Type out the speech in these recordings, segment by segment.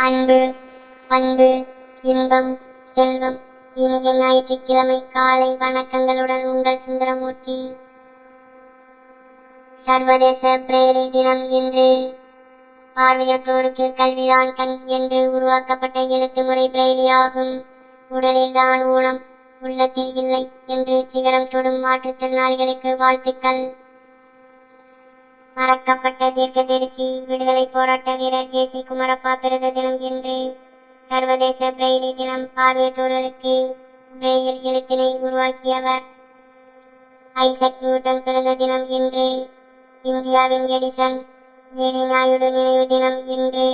அன்பு, பண்பு, இன்பம், செல்வம். இனிய ஞாயிற்றுக்கிழமை காலை வணக்கங்களுடன் உங்கள் சுந்தரமூர்த்தி. சர்வதேச பிரெய்லி தினம் இன்று. பார்வையற்றோருக்கு கல்விதான் கண் என்று உருவாக்கப்பட்ட எழுத்து முறை பிரெய்லி ஆகும். உடலில் தான் ஊனம், உள்ளத்தில் இல்லை என்று சிகரம் தொடும் மாற்றுத்திறனாளிகளுக்கு வாழ்த்துக்கள். மறக்கப்பட்ட தீர்க்கதரிசி, விடுதலை போராட்ட வீரர் ஜே.சி. குமரப்பா பிறந்த தினம் இன்று. சர்வதேச பிரெய்லி தினம். பார்வையற்றோர்களுக்கு பிரெயில் எழுத்தினை உருவாக்கியவர் ஐசக் நியூட்டன் பிறந்த தினம் இன்று. இந்தியாவின் எடிசன் ஜி.டி. நாயுடு நினைவு தினம் இன்று.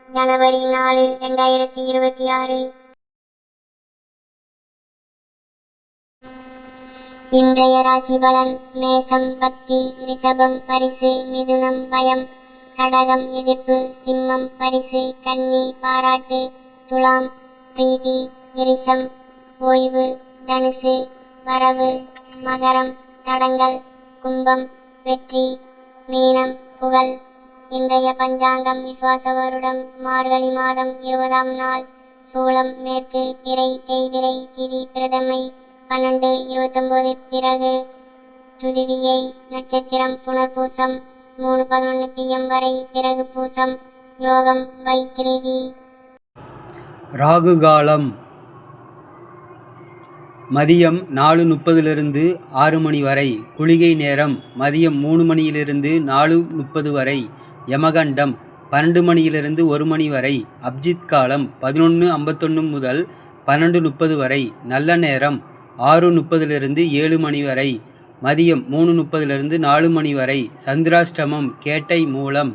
ஜனவரி 4, 2026. இன்றைய ராசி பலன். மேசம் பக்தி, ரிஷபம் பரிசு, மிதுனம் பயம், கடகம் எதிர்ப்பு, சிம்மம் பரிசு, கன்னி பாராட்டு, துலாம் பிரீதி, விருஷம் ஓய்வு, தனுசு வரவு, மகரம் தடங்கல், கும்பம் வெற்றி, மீனம் புகழ். இன்றைய பஞ்சாங்கம். விசுவாச வருடம் மார்கழி மாதம் 20ஆம் நாள். சூலம் மேற்கு, பிறை தேய்பிறை, திதி பிரதமை 12:29. பிறகு துதிவியை நட்சத்திரம் புனர்பூசம் 3:11 PM வரை. பிறகு பூசம். யோகம் வைத்திருதி. ராகு காலம் மதியம் 4:30 6 மணி வரை. குளிகை நேரம் மதியம் 3 மணியிலிருந்து 4:30 வரை. யமகண்டம் 12 மணியிலிருந்து 1 மணி வரை. அப்ஜித் காலம் 11:51 முதல் 12:30 வரை. நல்ல நேரம் 6:30 7 மணி வரை. மதியம் 3:30 4 மணி வரை. சந்திராஷ்டமம் கேட்டை மூலம்